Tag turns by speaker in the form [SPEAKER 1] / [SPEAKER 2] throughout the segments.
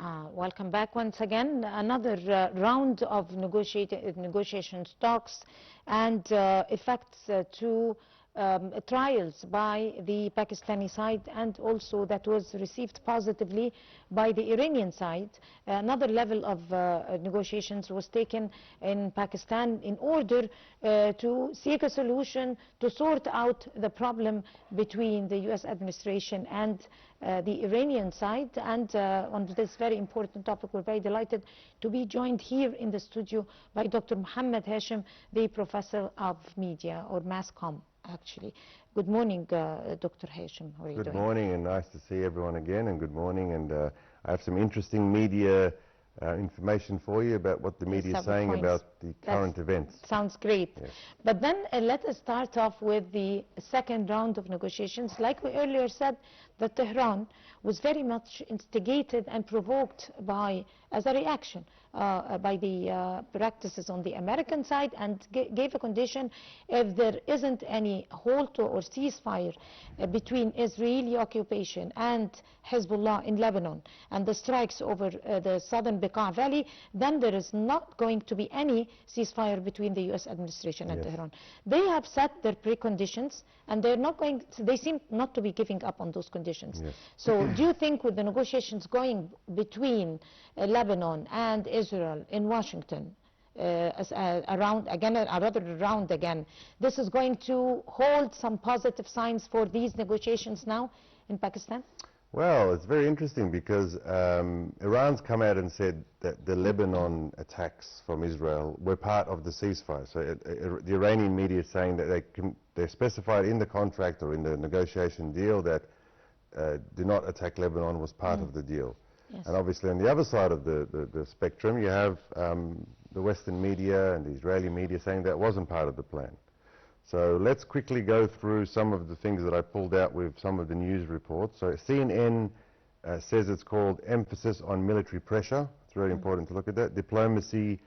[SPEAKER 1] Welcome back once again. Another round of negotiations talks and effects to trials by the Pakistani side, and also that was received positively by the Iranian side. Another level of negotiations was taken in Pakistan in order to seek a solution to sort out the problem between the US administration and the Iranian side. And on this very important topic, we're very delighted to be joined here in the studio by Dr. Mohamed Hashem, the Professor of Media, or Mass Comm, actually. Good morning, Dr. Hashem. How are you doing?
[SPEAKER 2] Good morning, and nice to see everyone again, and good morning. And I have some interesting media information for you about what the media is saying about the current events.
[SPEAKER 1] Sounds great.
[SPEAKER 2] Yes.
[SPEAKER 1] But then let us start off with the second round of negotiations. Like we earlier said, that Tehran was very much instigated and provoked by, as a reaction, by the practices on the American side, and gave a condition: if there isn't any halt or ceasefire between Israeli occupation and Hezbollah in Lebanon and the strikes over the southern Bekaa Valley, then there is not going to be any ceasefire between the US administration and Tehran. They have set their preconditions, and they're not going to, they seem not to be giving up on those conditions.
[SPEAKER 2] Yes.
[SPEAKER 1] So do you think, with the negotiations going between Lebanon and Israel in Washington, around again, this is going to hold some positive signs for these negotiations now in Pakistan?
[SPEAKER 2] Well, it's very interesting because Iran's come out and said that the Lebanon attacks from Israel were part of the ceasefire. So the Iranian media is saying that they're specified in the contract or in the negotiation deal that do not attack Lebanon was part of the deal.
[SPEAKER 1] Yes.
[SPEAKER 2] And obviously on the other side of the spectrum, you have the Western media and the Israeli media saying that wasn't part of the plan. So let's quickly go through some of the things that I pulled out with some of the news reports. So CNN says it's called emphasis on military pressure. It's really important to look at that. Diplomacy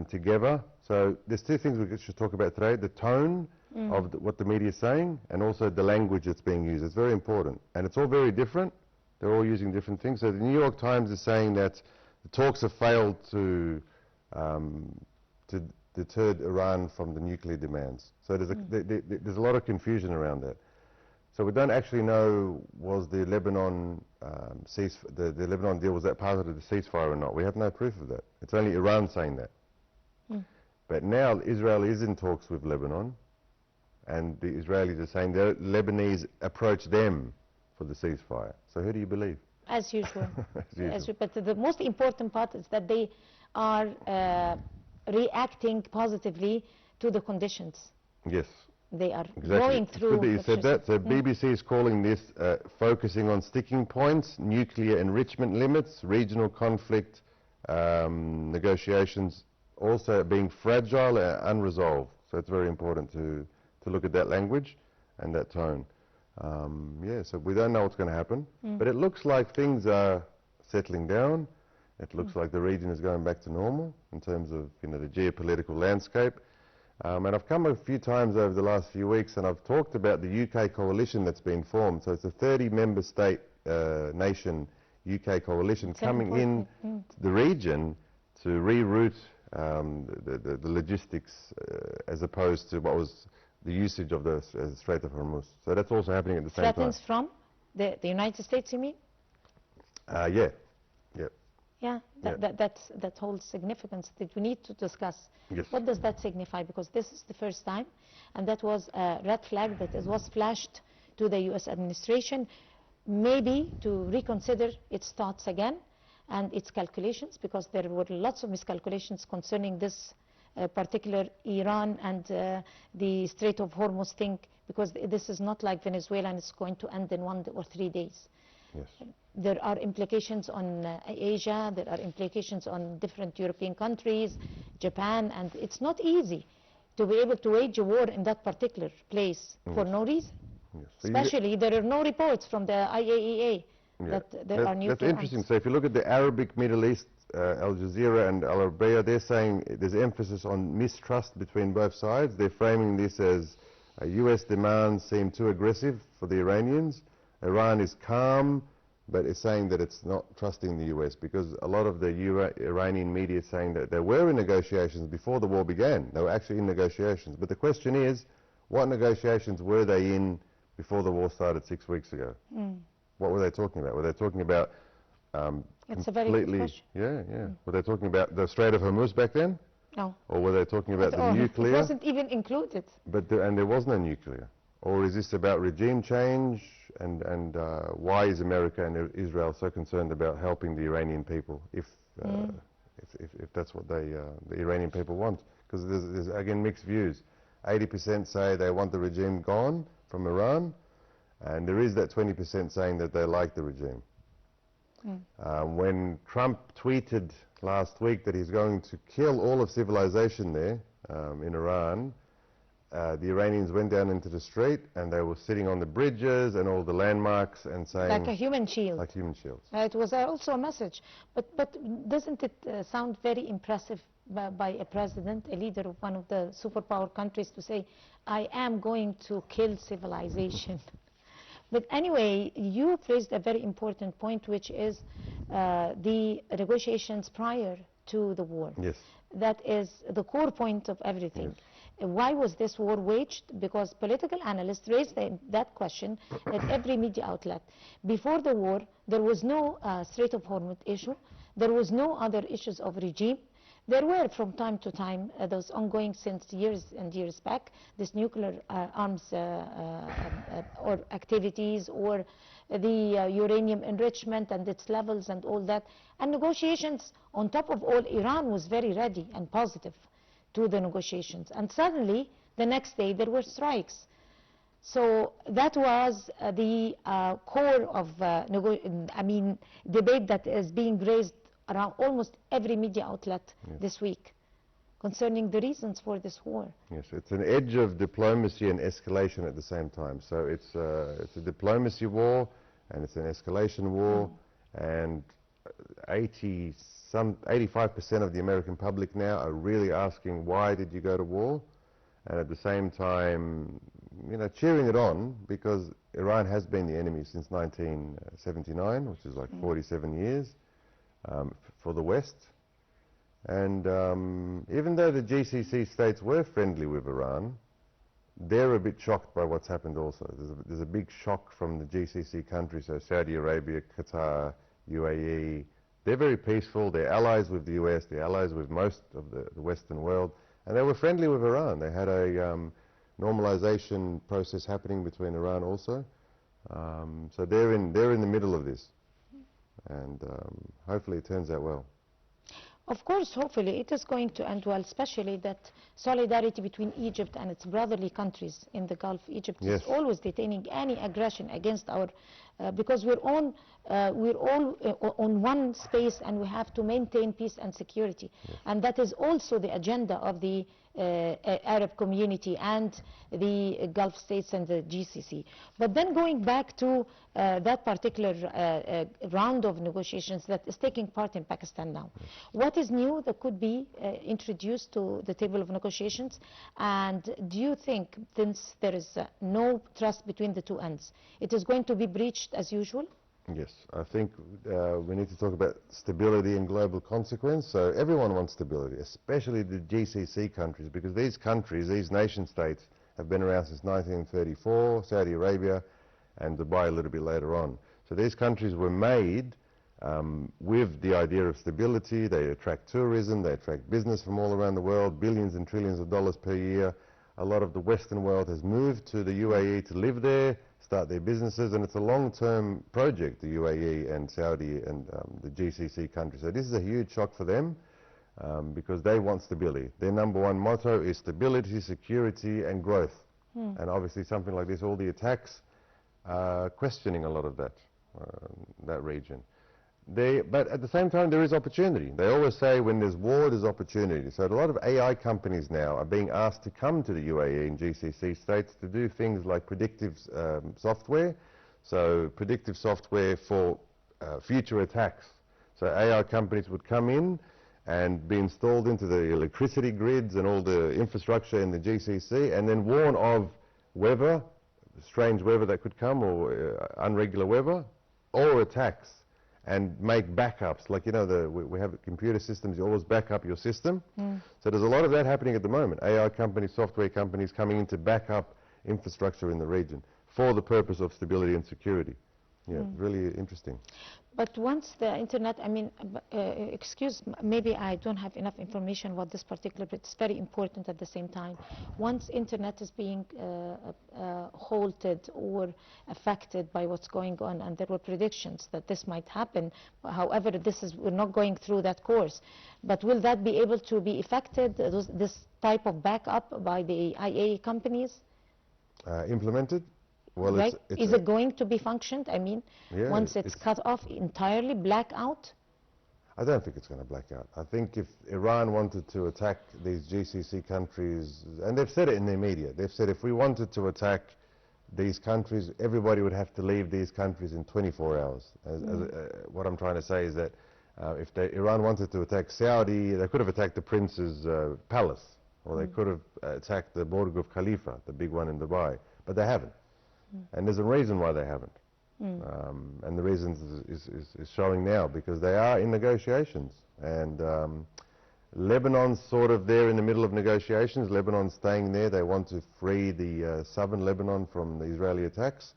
[SPEAKER 2] together. So there's two things we should talk about today: the tone of what the media is saying, and also the language that's being used. It's very important, and it's all very different. They're all using different things. So the New York Times is saying that the talks have failed to deter Iran from the nuclear demands. So there's a lot of confusion around that. So we don't actually know, was the Lebanon the Lebanon deal, was that part of the ceasefire or not? We have no proof of that. It's only Iran saying that. But now Israel is in talks with Lebanon, and the Israelis are saying the Lebanese approached them for the ceasefire. So who do you believe?
[SPEAKER 1] As usual.
[SPEAKER 2] As usual.
[SPEAKER 1] But the most important part is that they are reacting positively to the conditions.
[SPEAKER 2] Yes.
[SPEAKER 1] They are
[SPEAKER 2] exactly.
[SPEAKER 1] going through.
[SPEAKER 2] It's good that you said that. So BBC is calling this focusing on sticking points, nuclear enrichment limits, regional conflict negotiations also being fragile and unresolved. So it's very important to look at that language and that tone. Yeah, so we don't know what's going to happen, but it looks like things are settling down. It looks like the region is going back to normal in terms of, you know, the geopolitical landscape. And I've come a few times over the last few weeks, and I've talked about the UK coalition that's been formed. So it's a 30-member state nation UK coalition coming in to the region to reroute the logistics as opposed to what was the usage of the Strait of Hormuz. So that's also happening at the same time.
[SPEAKER 1] Threatens from the United States, you mean?
[SPEAKER 2] Yeah.
[SPEAKER 1] Yeah, that holds significance that we need to discuss.
[SPEAKER 2] Yes.
[SPEAKER 1] What does that signify? Because this is the first time, and that was a red flag that was flashed to the US administration, maybe to reconsider its thoughts again and its calculations, because there were lots of miscalculations concerning this particular Iran and the Strait of Hormuz thing, because this is not like Venezuela and it's going to end in 1 or 3 days.
[SPEAKER 2] Yes.
[SPEAKER 1] There are implications on Asia, there are implications on different European countries, Japan, and it's not easy to be able to wage a war in that particular place for no reason.
[SPEAKER 2] Yes. So
[SPEAKER 1] Especially there are no reports from the IAEA that there are nuclear
[SPEAKER 2] That's interesting. So if you look at the Arabic Middle East, Al Jazeera and Al Arabiya, they're saying there's emphasis on mistrust between both sides. They're framing this as US demands seem too aggressive for the Iranians. Iran is calm, but it's saying that it's not trusting the US because a lot of the Iranian media is saying that there were in negotiations before the war began. They were actually in negotiations. But the question is, what negotiations were they in before the war started 6 weeks ago? What were they talking about? Were they talking about
[SPEAKER 1] It's a very good question.
[SPEAKER 2] Yeah. Were they talking about the Strait of Hormuz back then?
[SPEAKER 1] No.
[SPEAKER 2] Or were they talking about the nuclear?
[SPEAKER 1] It wasn't even included.
[SPEAKER 2] But and there was no nuclear. Or is this about regime change? And why is America and Israel so concerned about helping the Iranian people if that's what the Iranian people want? Because there's again mixed views. 80% say they want the regime gone from Iran, and there is that 20% saying that they like the regime. When Trump tweeted last week that he's going to kill all of civilization there in Iran, the Iranians went down into the street and they were sitting on the bridges and all the landmarks and saying...
[SPEAKER 1] Like a human shield.
[SPEAKER 2] Like human shields.
[SPEAKER 1] It was also a message. But doesn't it sound very impressive by a president, a leader of one of the superpower countries, to say, I am going to kill civilization? But anyway, you raised a very important point, which is the negotiations prior to the war.
[SPEAKER 2] Yes.
[SPEAKER 1] That is the core point of everything. Yes. Why was this war waged? Because political analysts raised that question at every media outlet. Before the war, there was no Strait of Hormuz issue. There was no other issues of regime. There were, from time to time, those ongoing since years and years back, this nuclear arms or activities, or the uranium enrichment and its levels and all that. And negotiations, on top of all, Iran was very ready and positive to the negotiations. And suddenly, the next day, there were strikes. So that was the core of debate that is being raised around almost every media outlet this week concerning the reasons for this war.
[SPEAKER 2] Yes, it's an edge of diplomacy and escalation at the same time. So it's a diplomacy war and it's an escalation war, and 85% of the American public now are really asking, why did you go to war? And at the same time, cheering it on, because Iran has been the enemy since 1979, which is like 47 years. For the West, and even though the GCC states were friendly with Iran, they're a bit shocked by what's happened also. There's a big shock from the GCC countries, so Saudi Arabia, Qatar, UAE. They're very peaceful, they're allies with the US, they're allies with most of the Western world, and they were friendly with Iran. They had a normalization process happening between Iran also. So they're in the middle of this. And hopefully it turns out well.
[SPEAKER 1] Of course, hopefully it is going to end well, especially that solidarity between Egypt and its brotherly countries in the Gulf. Egypt is always detaining any aggression against our, because we're all on one space, and we have to maintain peace and security. And that is also the agenda of the Arab community and the Gulf states and the GCC. But then going back to that particular round of negotiations that is taking part in Pakistan now, what is new that could be introduced to the table of negotiations? And do you think, since there is no trust between the two ends, it is going to be breached as usual?
[SPEAKER 2] Yes, I think we need to talk about stability and global consequence. So everyone wants stability, especially the GCC countries, because these countries, these nation states, have been around since 1934, Saudi Arabia and Dubai a little bit later on. So these countries were made with the idea of stability. They attract tourism, they attract business from all around the world, billions and trillions of dollars per year. A lot of the Western world has moved to the UAE to live there, start their businesses, and it's a long-term project, the UAE and Saudi and the GCC countries. So this is a huge shock for them because they want stability. Their number one motto is stability, security and growth. And obviously something like this, all the attacks, questioning a lot of that region. But at the same time, there is opportunity. They always say when there's war, there's opportunity. So a lot of AI companies now are being asked to come to the UAE and GCC states to do things like predictive software. So predictive software for future attacks. So AI companies would come in and be installed into the electricity grids and all the infrastructure in the GCC, and then warn of weather, strange weather that could come, or irregular weather, or attacks and make backups. Like, you know, we have computer systems, you always back up your system. So there's a lot of that happening at the moment. AI companies, software companies coming in to back up infrastructure in the region for the purpose of stability and security. Yeah, really interesting.
[SPEAKER 1] But once the internet, I mean, maybe I don't have enough information about this particular, but it's very important at the same time. Once internet is being halted or affected by what's going on, and there were predictions that this might happen, however, we're not going through that course. But will that be able to be affected, this type of backup by the IA companies?
[SPEAKER 2] Implemented? Well,
[SPEAKER 1] right? Is it going to be functioned? I mean,
[SPEAKER 2] yeah,
[SPEAKER 1] once it's cut off entirely, blackout?
[SPEAKER 2] I don't think it's going to black out. I think if Iran wanted to attack these GCC countries, and they've said it in their media, they've said if we wanted to attack these countries, everybody would have to leave these countries in 24 hours. What I'm trying to say is that if Iran wanted to attack Saudi, they could have attacked the prince's palace, or they could have attacked the Burj of Khalifa, the big one in Dubai, but they haven't. And there's a reason why they haven't. And the reason is showing now, because they are in negotiations. And Lebanon's sort of there in the middle of negotiations. Lebanon's staying there. They want to free the southern Lebanon from the Israeli attacks.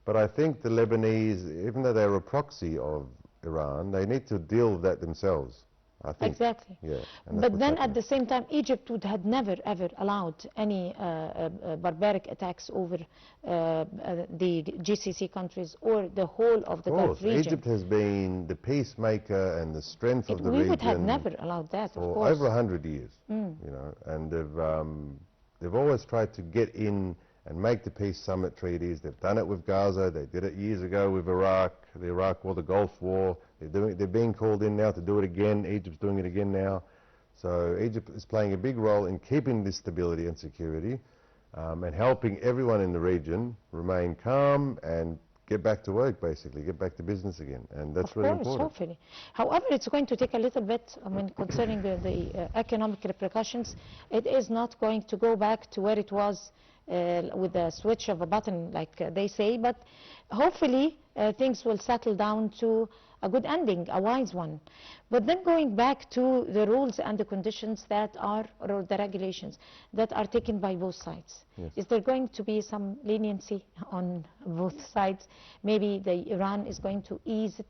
[SPEAKER 2] But I think the Lebanese, even though they're a proxy of Iran, they need to deal with that themselves. I think.
[SPEAKER 1] Exactly.
[SPEAKER 2] Yeah,
[SPEAKER 1] but then at the same time, Egypt would have never ever allowed any barbaric attacks over the GCC countries or the whole of the Gulf region.
[SPEAKER 2] Egypt has been the peacemaker and the strength of the region.
[SPEAKER 1] We would have never allowed that, of course.
[SPEAKER 2] For over 100 years, you know, and they've always tried to get in and make the peace summit treaties. They've done it with Gaza. They did it years ago with Iraq, the Iraq War, the Gulf War. They're being called in now to do it again. Egypt's doing it again now. So Egypt is playing a big role in keeping this stability and security and helping everyone in the region remain calm and get back to work, basically, get back to business again. And that's really important.
[SPEAKER 1] Hopefully. However, it's going to take a little bit, I mean, concerning the economic repercussions, it is not going to go back to where it was with the switch of a button, like they say, but hopefully things will settle down to a good ending, a wise one. But then going back to the rules and the conditions that are, or the regulations that are taken by both sides.
[SPEAKER 2] Yes.
[SPEAKER 1] Is there going to be some leniency on both sides? Maybe Iran is going to ease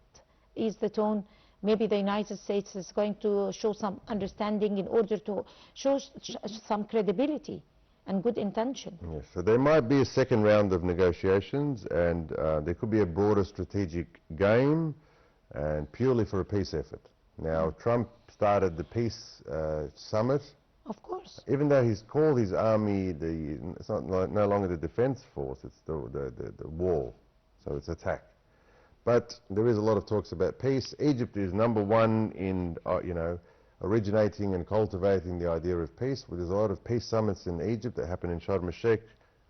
[SPEAKER 1] the tone. Maybe the United States is going to show some understanding in order to show some credibility and good intention.
[SPEAKER 2] Yes, so there might be a second round of negotiations, and there could be a broader strategic game, and purely for a peace effort. Now, Trump started the peace summit.
[SPEAKER 1] Of course.
[SPEAKER 2] Even though he's called his army, it's no longer the defense force, it's the wall, so it's attack. But there is a lot of talks about peace. Egypt is #1 in, you know, originating and cultivating the idea of peace. There's a lot of peace summits in Egypt that happen in Sharm el-Sheikh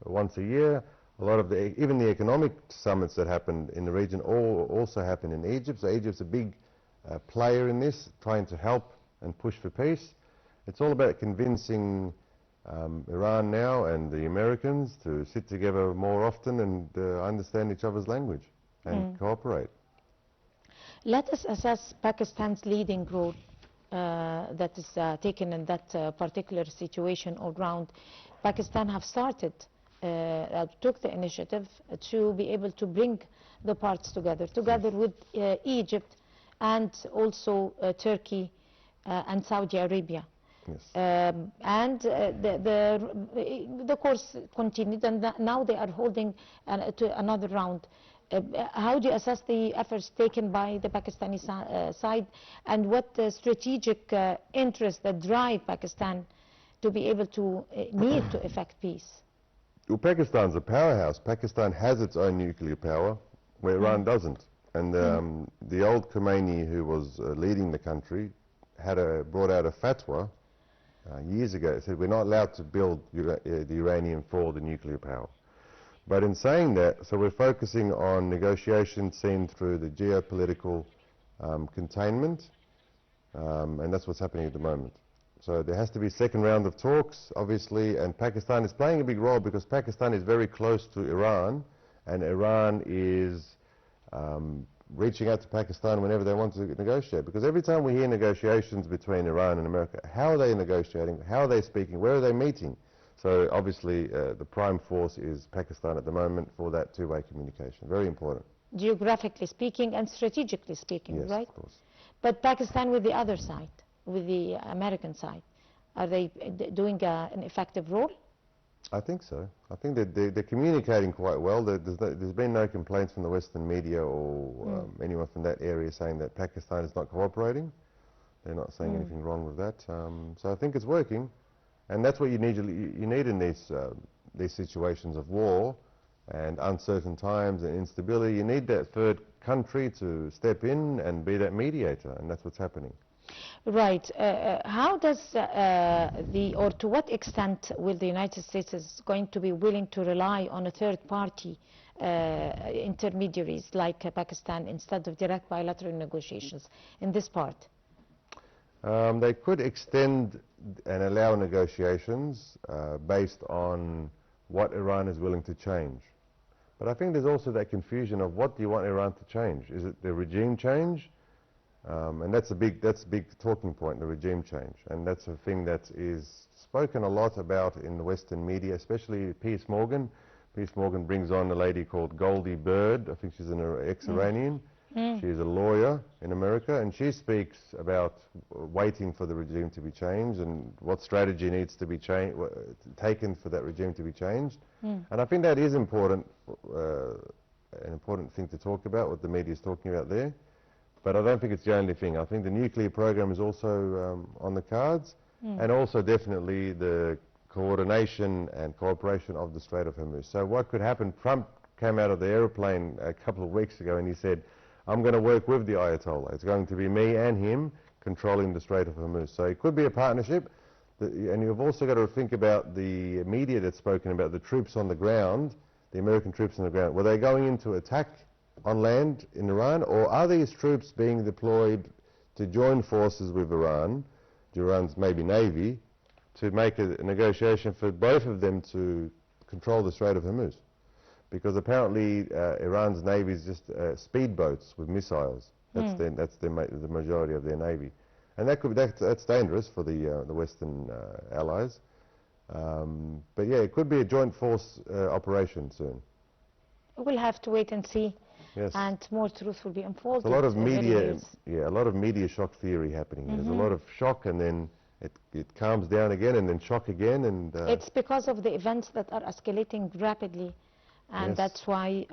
[SPEAKER 2] once a year. A lot of even the economic summits that happen in the region also happen in Egypt. So Egypt's a big player in this, trying to help and push for peace. It's all about convincing Iran now and the Americans to sit together more often and understand each other's language and cooperate.
[SPEAKER 1] Let us assess Pakistan's leading role that is taken in that particular situation all round. Pakistan have started, took the initiative to be able to bring the parts together with Egypt and also Turkey and Saudi Arabia.
[SPEAKER 2] Yes.
[SPEAKER 1] And the course continued, and now they are holding another round. How do you assess the efforts taken by the Pakistani side, and what strategic interests that drive Pakistan to be able to need to effect peace?
[SPEAKER 2] Well, Pakistan's a powerhouse. Pakistan has its own nuclear power, where Iran doesn't. And the old Khomeini, who was leading the country, brought out a fatwa years ago. It said we're not allowed to build the uranium for the nuclear power. But in saying that, so we're focusing on negotiations seen through the geopolitical containment, and that's what's happening at the moment. So there has to be a second round of talks, obviously, and Pakistan is playing a big role because Pakistan is very close to Iran, and Iran is reaching out to Pakistan whenever they want to negotiate. Because every time we hear negotiations between Iran and America, how are they negotiating? How are they speaking? Where are they meeting? So obviously the prime force is Pakistan at the moment for that two-way communication. Very important.
[SPEAKER 1] Geographically speaking and strategically speaking,
[SPEAKER 2] yes,
[SPEAKER 1] right?
[SPEAKER 2] Of course.
[SPEAKER 1] But Pakistan with the other side, with the American side, are they doing an effective role?
[SPEAKER 2] I think so. I think they're communicating quite well. There's been no complaints from the Western media or anyone from that area saying that Pakistan is not cooperating. They're not saying anything wrong with that. So I think it's working, and that's what you need in these situations of war and uncertain times and instability. You need that third country to step in and be that mediator, and that's what's happening.
[SPEAKER 1] Right. How does or to what extent will the United States is going to be willing to rely on a third party intermediaries like Pakistan instead of direct bilateral negotiations in this part?
[SPEAKER 2] They could extend and allow negotiations based on what Iran is willing to change. But I think there's also that confusion of what do you want Iran to change? Is it the regime change? And that's a big talking point, the regime change. And that's a thing that is spoken a lot about in the Western media, especially Piers Morgan. Piers Morgan brings on a lady called Goldie Bird. I think she's an ex-Iranian. She's a lawyer in America, and she speaks about waiting for the regime to be changed and what strategy needs to be taken for that regime to be changed. And I think that is important, an important thing to talk about, what the media is talking about there. But I don't think it's the only thing. I think the nuclear program is also on the cards, and also definitely the coordination and cooperation of the Strait of Hormuz. So what could happen? Trump came out of the airplane a couple of weeks ago and he said, I'm going to work with the Ayatollah. It's going to be me and him controlling the Strait of Hormuz. So it could be a partnership. And you've also got to think about the media that's spoken about, the troops on the ground, the American troops on the ground. Were they going into attack on land in Iran, or are these troops being deployed to join forces with Iran, Iran's maybe navy, to make a negotiation for both of them to control the Strait of Hormuz? Because apparently Iran's navy is just speedboats with missiles. That's the majority of their navy, and that's dangerous for the Western allies. But yeah, it could be a joint force operation soon.
[SPEAKER 1] We'll have to wait and see.
[SPEAKER 2] Yes.
[SPEAKER 1] And more truth will be unfolded.
[SPEAKER 2] There's a lot of media, a lot of media shock theory happening. There's a lot of shock, and then it calms down again, and then shock again, and
[SPEAKER 1] it's because of the events that are escalating rapidly, and that's why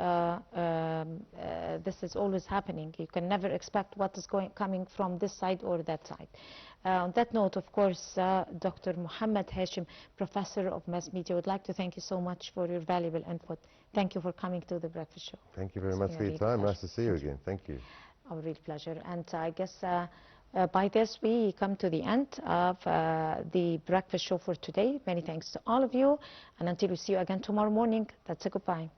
[SPEAKER 1] this is always happening. You can never expect what is coming from this side or that side. On that note, of course, Dr. Mohamed Hashem, Professor of Mass Media, would like to thank you so much for your valuable input. Thank you for coming to the Breakfast Show.
[SPEAKER 2] Thank you very much for your time. Nice to see you again. Thank you.
[SPEAKER 1] Our real pleasure. And I guess by this we come to the end of the Breakfast Show for today. Many thanks to all of you. And until we see you again tomorrow morning, that's a goodbye.